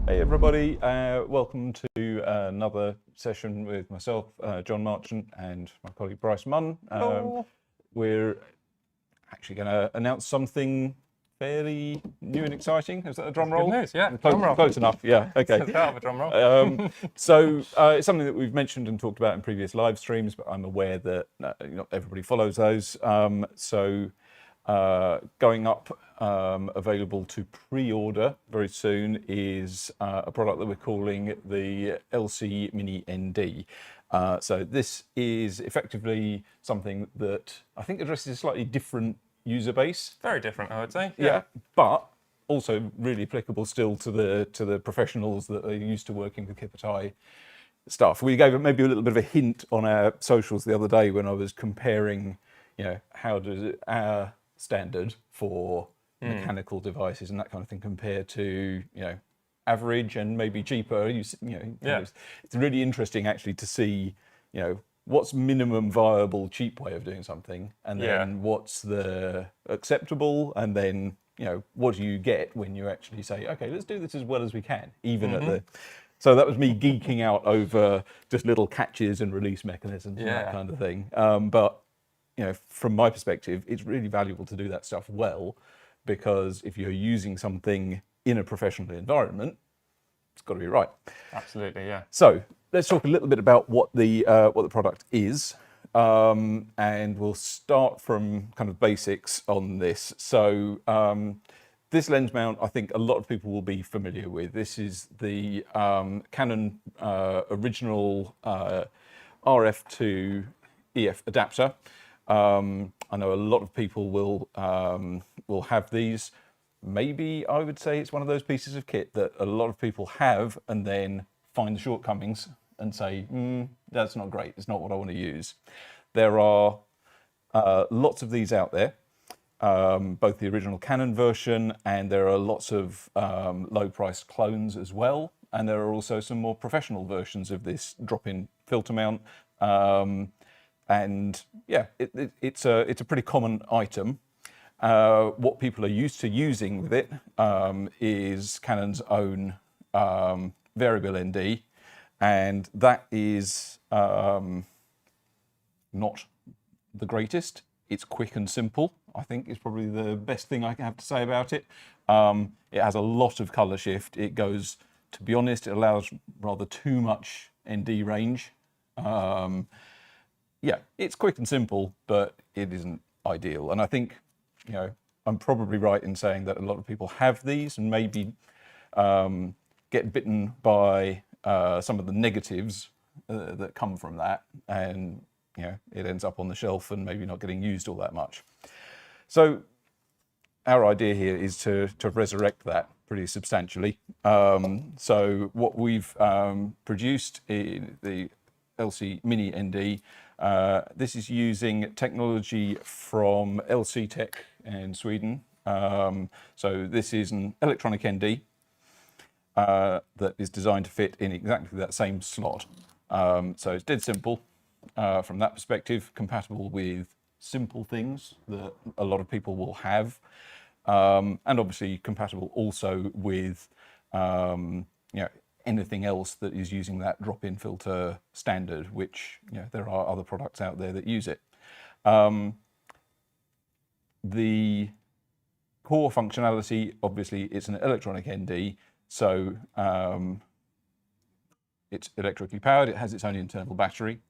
Hey everybody, welcome to another session with myself, John Marchant, and my colleague Bryce Munn. We're actually going to announce something fairly new and exciting. Is that a drum roll? Good news, yeah. Close enough, yeah. Okay. Start with a drum roll. So it's something that we've mentioned and talked about in previous live streams, but I'm aware that not everybody follows those. Going up, available to pre-order very soon, is a product that we're calling the LC Mini ND. So this is effectively something that I think addresses a slightly different user base. Very different, I would say. Yeah, but also really applicable still to the professionals that are used to working with KipperTie stuff. We gave maybe a little bit of a hint on our socials the other day when I was comparing, how does our standard for mechanical devices and that kind of thing compare to, average and maybe cheaper. It's really interesting actually to see, what's minimum viable cheap way of doing something, and then what's the acceptable, and then what do you get when you actually say, okay, let's do this as well as we can, even at the. So that was me geeking out over just little catches and release mechanisms and that kind of thing. But from my perspective, it's really valuable to do that stuff well, because if you're using something in a professional environment, it's got to be right. Absolutely, yeah. So let's talk a little bit about what the product is, and we'll start from kind of basics on this. So this lens mount, I think a lot of people will be familiar with. This is the Canon original RF to EF adapter. I know a lot of people will have these. Maybe I would say it's one of those pieces of kit that a lot of people have and then find the shortcomings and say, that's not great, it's not what I want to use. There are lots of these out there, both the original Canon version, and there are lots of low-priced clones as well, and there are also some more professional versions of this drop-in filter mount. And yeah, it's a pretty common item. What people are used to using with it is Canon's own variable ND, and that is not the greatest. It's quick and simple, I think, is probably the best thing I have to say about it. It has a lot of color shift. It goes, to be honest, it allows rather too much ND range. Yeah, it's quick and simple, but it isn't ideal. And I think, I'm probably right in saying that a lot of people have these and maybe get bitten by some of the negatives that come from that. And, it ends up on the shelf and maybe not getting used all that much. So our idea here is to resurrect that pretty substantially. So what we've produced in the LC Mini ND, this is using technology from LC Tech in Sweden. So this is an electronic ND that is designed to fit in exactly that same slot. So it's dead simple from that perspective, compatible with simple things that a lot of people will have, and obviously compatible also with anything else that is using that drop-in filter standard, which there are other products out there that use it. The core functionality, obviously, it's an electronic ND, so it's electrically powered. It has its own internal battery,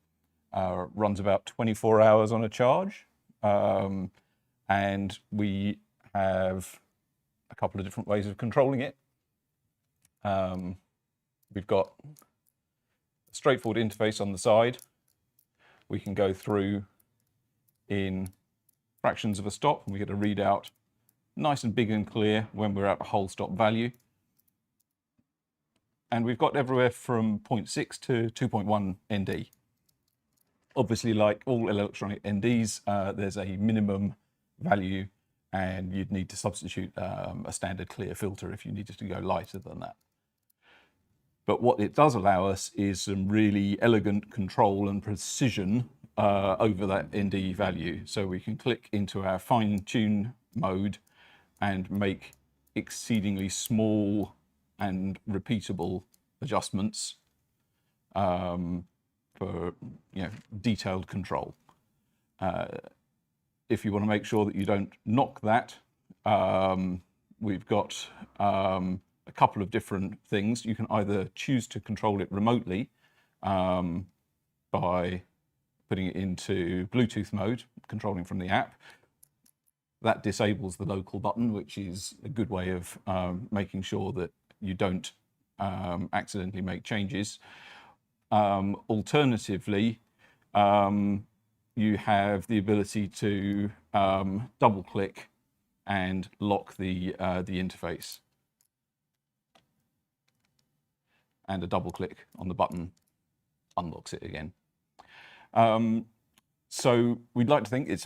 runs about 24 hours on a charge, and we have a couple of different ways of controlling it. We've got a straightforward interface on the side. We can go through in fractions of a stop, and we get a readout nice and big and clear when we're at a whole stop value. And we've got everywhere from 0.6 to 2.1 ND. Obviously, like all electronic NDs, there's a minimum value, and you'd need to substitute a standard clear filter if you needed to go lighter than that. But what it does allow us is some really elegant control and precision over that ND value. So we can click into our fine tune mode and make exceedingly small and repeatable adjustments for detailed control. If you want to make sure that you don't knock that, we've got a couple of different things. You can either choose to control it remotely by putting it into Bluetooth mode, controlling from the app. That disables the local button, which is a good way of making sure that you don't accidentally make changes. Alternatively, you have the ability to double click and lock the interface. And a double click on the button unlocks it again. So we'd like to think it's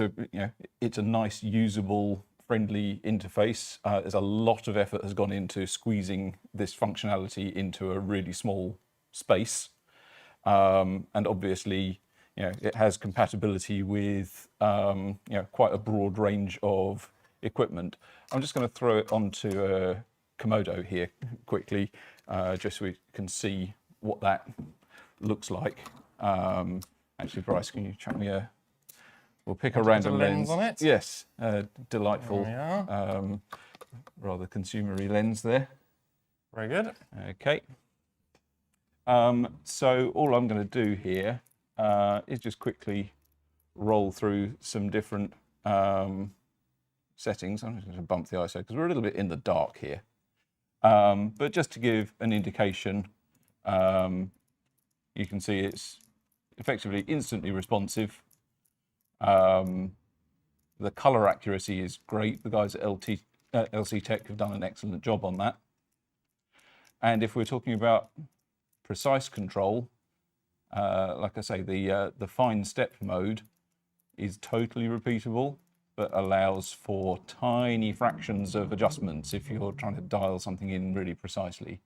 a nice, usable, friendly interface. There's a lot of effort has gone into squeezing this functionality into a really small space, and obviously, it has compatibility with quite a broad range of equipment. I'm just going to throw it onto a Komodo here quickly, just so we can see what that looks like. Actually, Bryce, can you chuck me we'll pick a random lens on it? Yes, delightful, There rather consumery lens there. Very good. Okay. So all I'm going to do here is just quickly roll through some different settings. I'm just going to bump the ISO because we're a little bit in the dark here. But just to give an indication, you can see it's effectively instantly responsive. The color accuracy is great. The guys at LC Tech have done an excellent job on that. And if we're talking about precise control, like I say, the fine step mode is totally repeatable, but allows for tiny fractions of adjustments if you're trying to dial something in really precisely.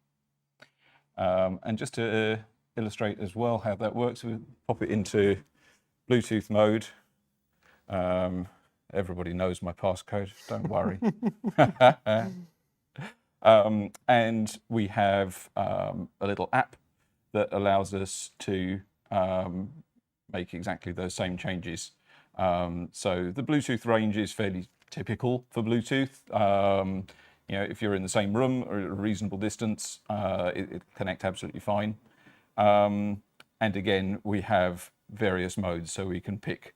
And just to illustrate as well how that works, we pop it into Bluetooth mode. Everybody knows my passcode, don't worry. And we have a little app that allows us to make exactly those same changes. So the Bluetooth range is fairly typical for Bluetooth. If you're in the same room or at a reasonable distance, it connect absolutely fine. And again, we have various modes, so we can pick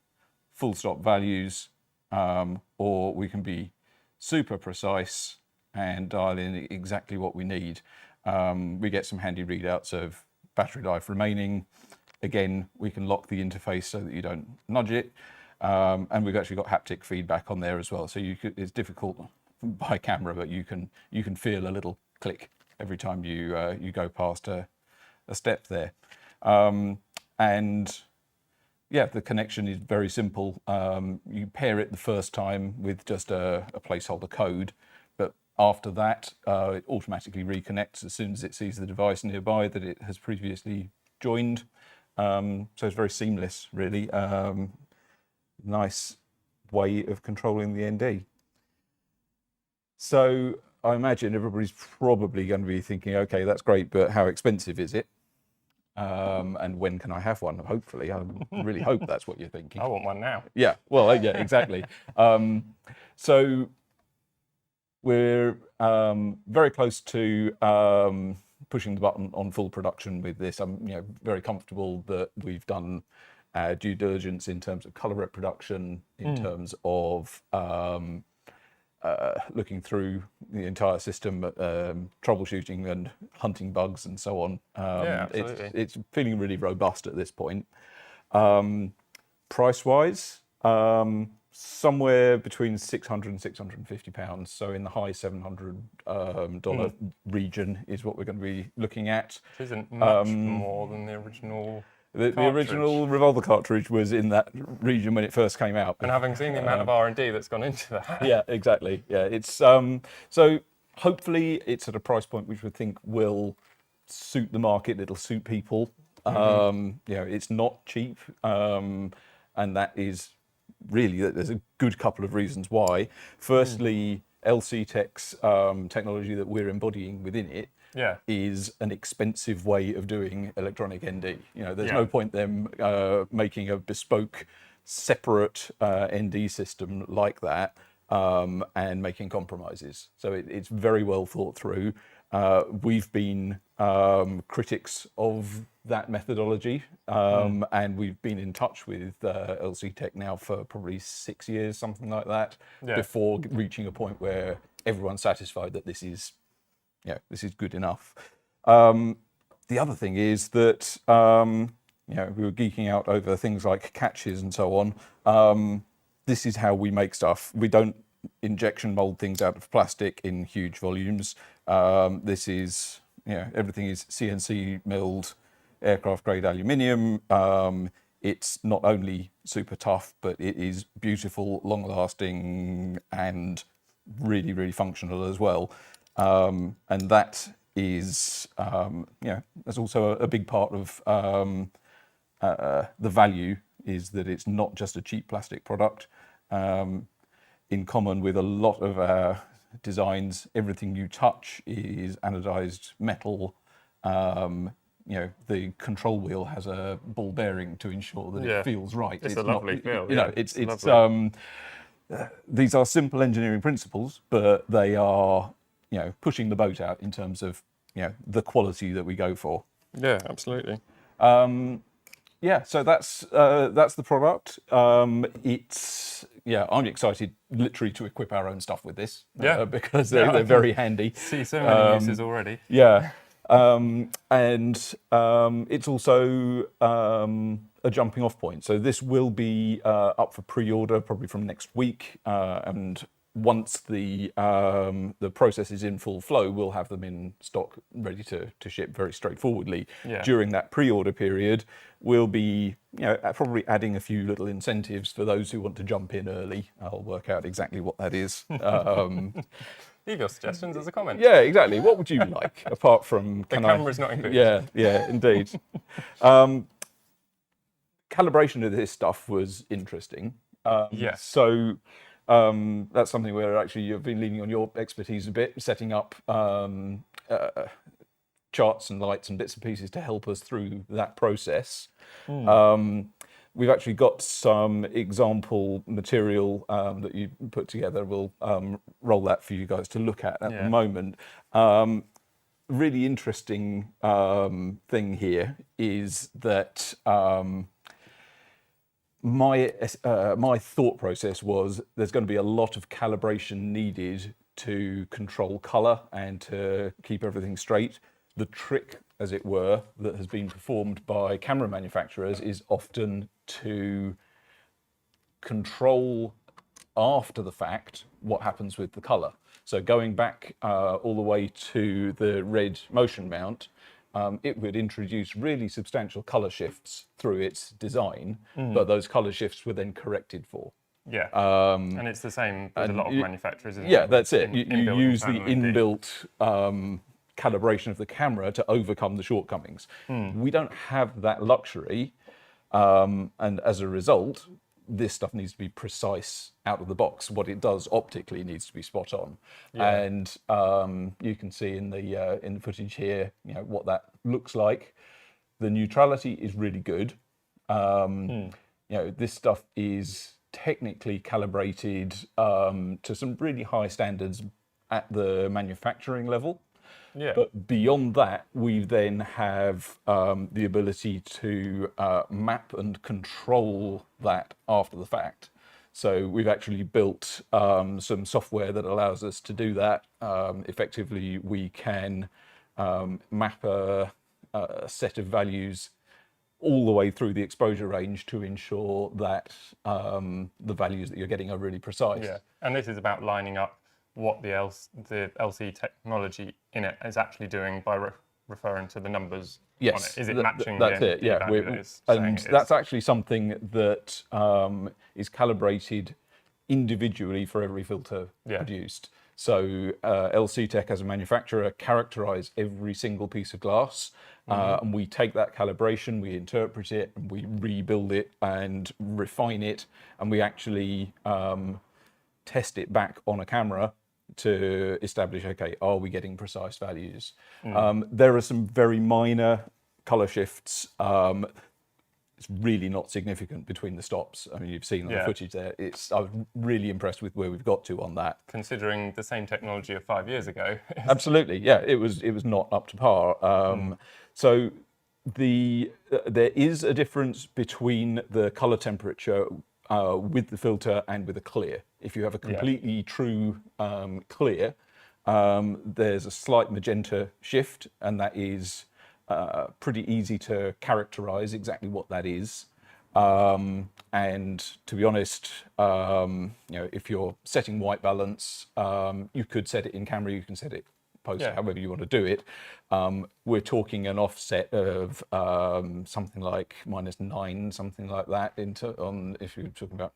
full stop values, or we can be super precise and dial in exactly what we need. We get some handy readouts of battery life remaining. Again, we can lock the interface so that you don't nudge it. And we've actually got haptic feedback on there as well. So it's difficult by camera, but you can feel a little click every time you go past a step there. And yeah, the connection is very simple. You pair it the first time with just a placeholder code, but after that, it automatically reconnects as soon as it sees the device nearby that it has previously joined. So it's very seamless, really. Nice way of controlling the ND. So I imagine everybody's probably going to be thinking, okay, that's great, but how expensive is it? And when can I have one? Hopefully, I really hope that's what you're thinking. I want one now. Yeah, well, yeah, exactly. So we're very close to pushing the button on full production with this. I'm very comfortable that we've done due diligence in terms of color reproduction, in terms of looking through the entire system, troubleshooting and hunting bugs and so on. Yeah, absolutely. It's feeling really robust at this point. Price-wise, somewhere between £600 and £650, so in the high $700 region is what we're going to be looking at. Which isn't much more than the original The original Revolver cartridge was in that region when it first came out. And having seen the amount of R&D that's gone into that. Yeah, exactly. Yeah, it's so hopefully it's at a price point which we think will suit the market. It'll suit people. It's not cheap, and that is really there's a good couple of reasons why. Firstly, LC Tech's technology that we're embodying within it Yeah. is an expensive way of doing electronic ND. There's Yeah. no point them making a bespoke, separate ND system like that and making compromises. So it's very well thought through. We've been critics of that methodology, and we've been in touch with LC Tech now for probably 6 years, something like that, before reaching a point where everyone's satisfied that this is good enough. The other thing is that we were geeking out over things like catches and so on. This is how we make stuff. We don't injection mold things out of plastic in huge volumes. This is, everything is CNC milled aircraft grade aluminium. It's not only super tough, but it is beautiful, long lasting, and really, really functional as well. And that is, that's also a big part of the value, is that it's not just a cheap plastic product. In common with a lot of our designs, everything you touch is anodized metal. The control wheel has a ball bearing to ensure that it feels right. It's a lovely feel. It's these are simple engineering principles, but they are pushing the boat out in terms of the quality that we go for. Yeah, absolutely. So that's the product. I'm excited literally to equip our own stuff with this. Because they're very handy. See so many uses already. Yeah. And it's also a jumping off point. So this will be up for pre-order probably from next week. And once the process is in full flow, we'll have them in stock ready to ship very straightforwardly. During that pre-order period, we'll be probably adding a few little incentives for those who want to jump in early. I'll work out exactly what that is. Leave your suggestions as a comment. Yeah, exactly. What would you like, apart from... The camera's not included. Yeah, indeed. Calibration of this stuff was interesting. So that's something where actually you've been leaning on your expertise a bit, setting up charts and lights and bits and pieces to help us through that process. We've actually got some example material that you put together. We'll roll that for you guys to look at the moment. Really interesting thing here is that my thought process was there's going to be a lot of calibration needed to control color and to keep everything straight. The trick, as it were, that has been performed by camera manufacturers is often to control after the fact what happens with the color. So going back all the way to the red motion mount, it would introduce really substantial color shifts through its design, but those color shifts were then corrected for. Yeah, and it's the same with a lot of manufacturers, isn't it? Yeah, that's it. You use the inbuilt calibration of the camera to overcome the shortcomings. We don't have that luxury, and as a result, this stuff needs to be precise out of the box. What it does optically needs to be spot on, and you can see in the footage here, what that looks like. The neutrality is really good. This stuff is technically calibrated to some really high standards at the manufacturing level. But beyond that, we then have the ability to map and control that after the fact. So we've actually built some software that allows us to do that. Effectively, we can map a set of values all the way through the exposure range to ensure that the values that you're getting are really precise. Yeah, and this is about lining up what the LC technology in it is actually doing by referring to the numbers on it. Is it matching that's the it, yeah. value that it's And saying it that's is? actually something that is calibrated individually for every filter produced. So LC Tech as a manufacturer characterize every single piece of glass, and we take that calibration, we interpret it, and we rebuild it and refine it, and we actually test it back on a camera to establish, okay, are we getting precise values? There are some very minor color shifts. It's really not significant between the stops. I mean, you've seen on the footage there. I was really impressed with where we've got to on that. Considering the same technology of 5 years ago. Absolutely, yeah. It was not up to par. So there is a difference between the color temperature with the filter and with a clear. If you have a completely true clear, there's a slight magenta shift, and that is pretty easy to characterize exactly what that is. And to be honest, if you're setting white balance, you could set it in camera, you can set it post, however you want to do it. We're talking an offset of something like -9, something like that. If you're talking about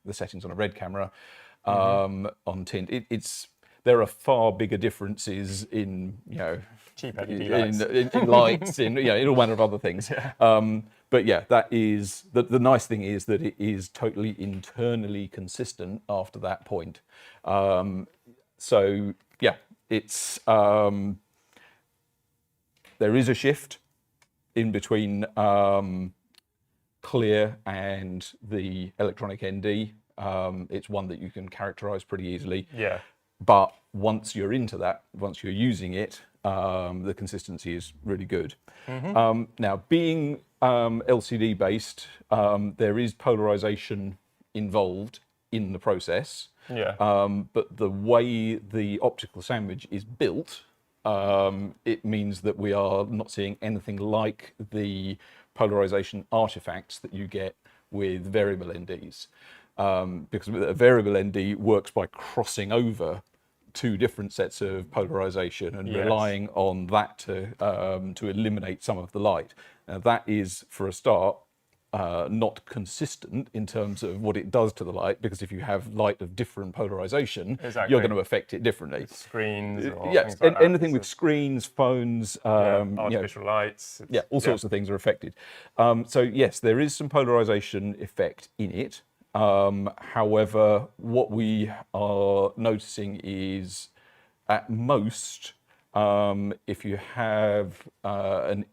the settings on a red camera, on tint, there are far bigger differences in cheap LED lights, in lights, in all manner of other things. But yeah, that is the nice thing is that it is totally internally consistent after that point. So yeah, it's there is a shift in between clear and the electronic ND. It's one that you can characterize pretty easily. Yeah. But once you're into that, once you're using it, the consistency is really good. Now, being LCD based, there is polarization involved in the process. Yeah. But the way the optical sandwich is built, it means that we are not seeing anything like the polarization artifacts that you get with variable NDs. Because a variable ND works by crossing over two different sets of polarization and relying on that to eliminate some of the light. Now that is, for a start, not consistent in terms of what it does to the light, because if you have light of different polarization, you're going to affect it differently. Screens or yes, things like that. anything with screens, phones, artificial lights. All sorts of things are affected. So yes, there is some polarization effect in it. However, what we are noticing is, at most, if you have an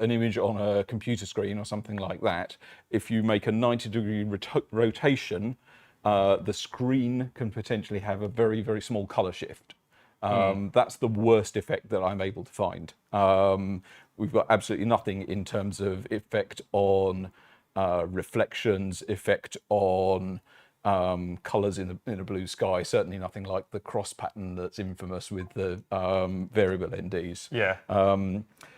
image on a computer screen or something like that, if you make a 90-degree rotation, the screen can potentially have a very, very small color shift. That's the worst effect that I'm able to find. We've got absolutely nothing in terms of effect on reflections, effect on colors in a blue sky. Certainly nothing like the cross pattern that's infamous with the variable NDs. Yeah.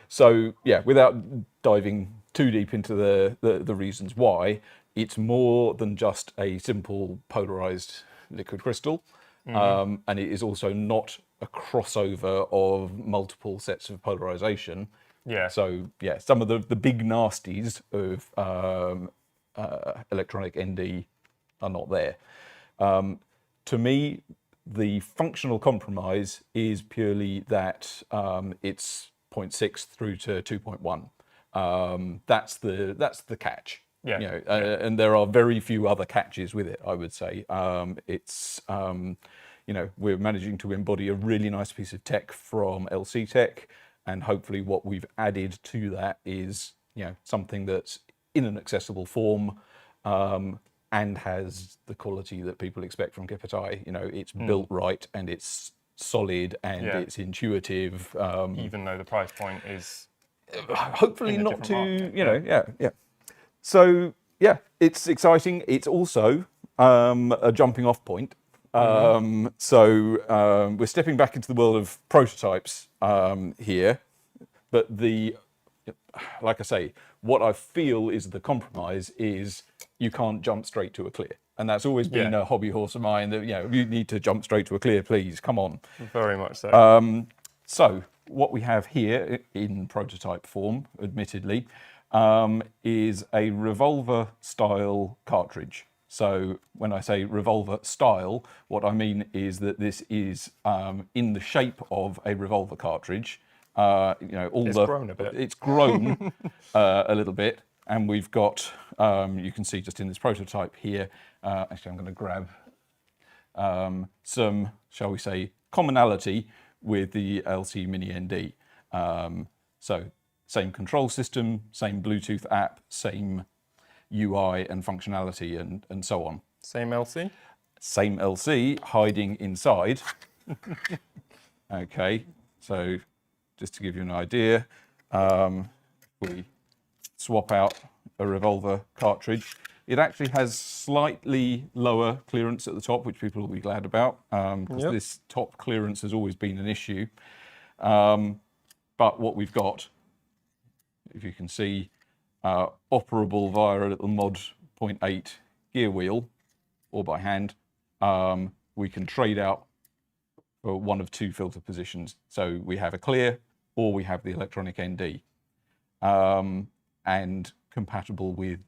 So yeah, without diving too deep into the reasons why, it's more than just a simple polarized liquid crystal, and it is also not a crossover of multiple sets of polarization. Yeah. So yeah, some of the big nasties of electronic ND are not there. To me, the functional compromise is purely that it's 0.6 through to 2.1. That's the catch. Yeah. And there are very few other catches with it, I would say. We're managing to embody a really nice piece of tech from LC Tech. And hopefully what we've added to that is, something that's in an accessible form, and has the quality that people expect from KipperTie. It's built right, and it's solid, and it's intuitive. Even though the price point is hopefully not too, So yeah, it's exciting. It's also a jumping off point. So we're stepping back into the world of prototypes here, but like I say, what I feel is the compromise is you can't jump straight to a clear, and that's always been a hobby horse of mine. That you need to jump straight to a clear, please, come on. Very much so. So what we have here in prototype form, admittedly, is a revolver style cartridge. So when I say revolver style, what I mean is that this is in the shape of a revolver cartridge. It's grown a bit. It's grown a little bit, and we've got, you can see just in this prototype here, actually I'm going to grab some, shall we say, commonality with the LC Mini ND. So same control system, same Bluetooth app, same UI and functionality and so on. Same LC? Same LC hiding inside. Okay, so just to give you an idea, we swap out a revolver cartridge. It actually has slightly lower clearance at the top, which people will be glad about, because this top clearance has always been an issue. But what we've got, if you can see, operable via a little mod 0.8 gear wheel, or by hand, we can trade out for one of two filter positions. So we have a clear, or we have the electronic ND, and compatible with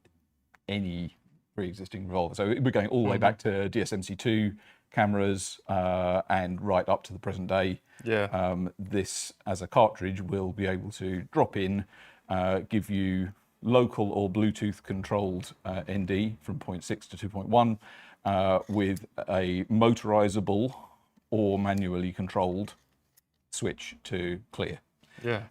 any pre-existing revolver. So we're going all the way back to DSMC2 cameras and right up to the present day. Yeah. This, as a cartridge, will be able to drop in, give you local or Bluetooth controlled ND from 0.6 to 2.1 with a motorizable or manually controlled switch to clear. Yeah.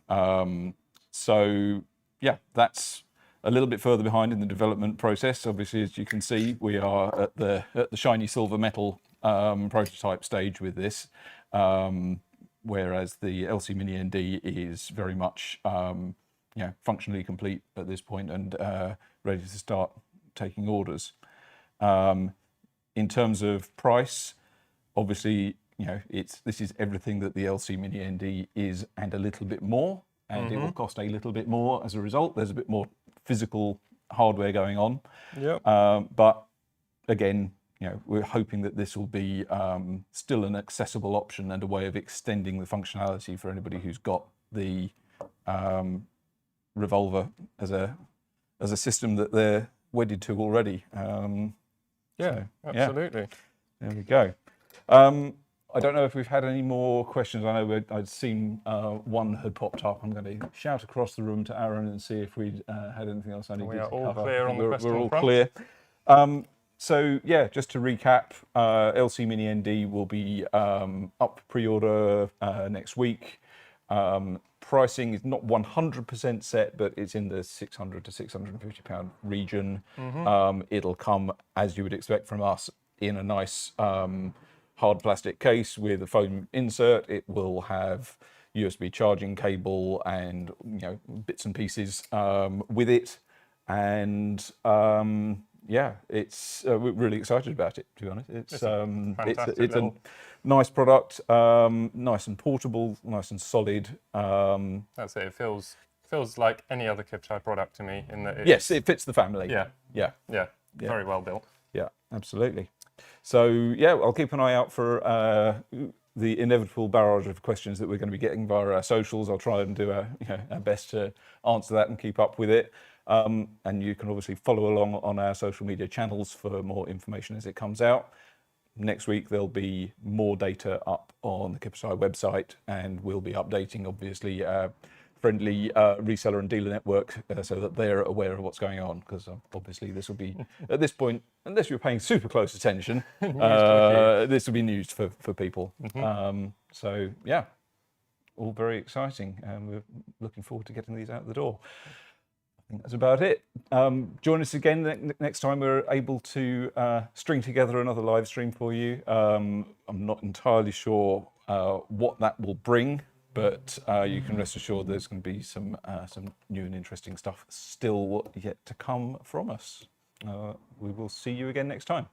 So yeah, that's a little bit further behind in the development process. Obviously, as you can see, we are at the shiny silver metal prototype stage with this, whereas the LC Mini ND is very much functionally complete at this point and ready to start taking orders. In terms of price, obviously, this is everything that the LC Mini ND is and a little bit more, and it will cost a little bit more as a result. There's a bit more physical hardware going on. Yep. But again, we're hoping that this will be still an accessible option and a way of extending the functionality for anybody who's got the revolver as a system that they're wedded to already. Absolutely. There we go. I don't know if we've had any more questions. I know I'd seen one had popped up. I'm going to shout across the room to Aaron and see if we'd had anything else I needed to cover. We are all clear on the question We're all front. clear. So yeah, just to recap, LC Mini ND will be up pre-order next week. Pricing is not 100% set, but it's in the £600 to £650 region. It'll come, as you would expect from us, in a nice hard plastic case with a foam insert. It will have USB charging cable and bits and pieces with it, and it's we're really excited about it, to be honest. It's a nice product, nice and portable, nice and solid. That's it. It feels like any other KipperTie product to me in that Yes, it fits the family. Yeah. Very well built. Yeah, absolutely. So yeah, I'll keep an eye out for the inevitable barrage of questions that we're going to be getting via our socials. I'll try and do our best to answer that and keep up with it. And you can obviously follow along on our social media channels for more information as it comes out. Next week, there'll be more data up on the KipperTie website, and we'll be updating, obviously, our friendly reseller and dealer network so that they're aware of what's going on, because obviously this will be, at this point, unless you're paying super close attention, this will be news for people. So yeah, all very exciting, and we're looking forward to getting these out the door. I think that's about it. Join us again next time we're able to string together another live stream for you. I'm not entirely sure what that will bring, but you can rest assured there's going to be some new and interesting stuff still yet to come from us. We will see you again next time.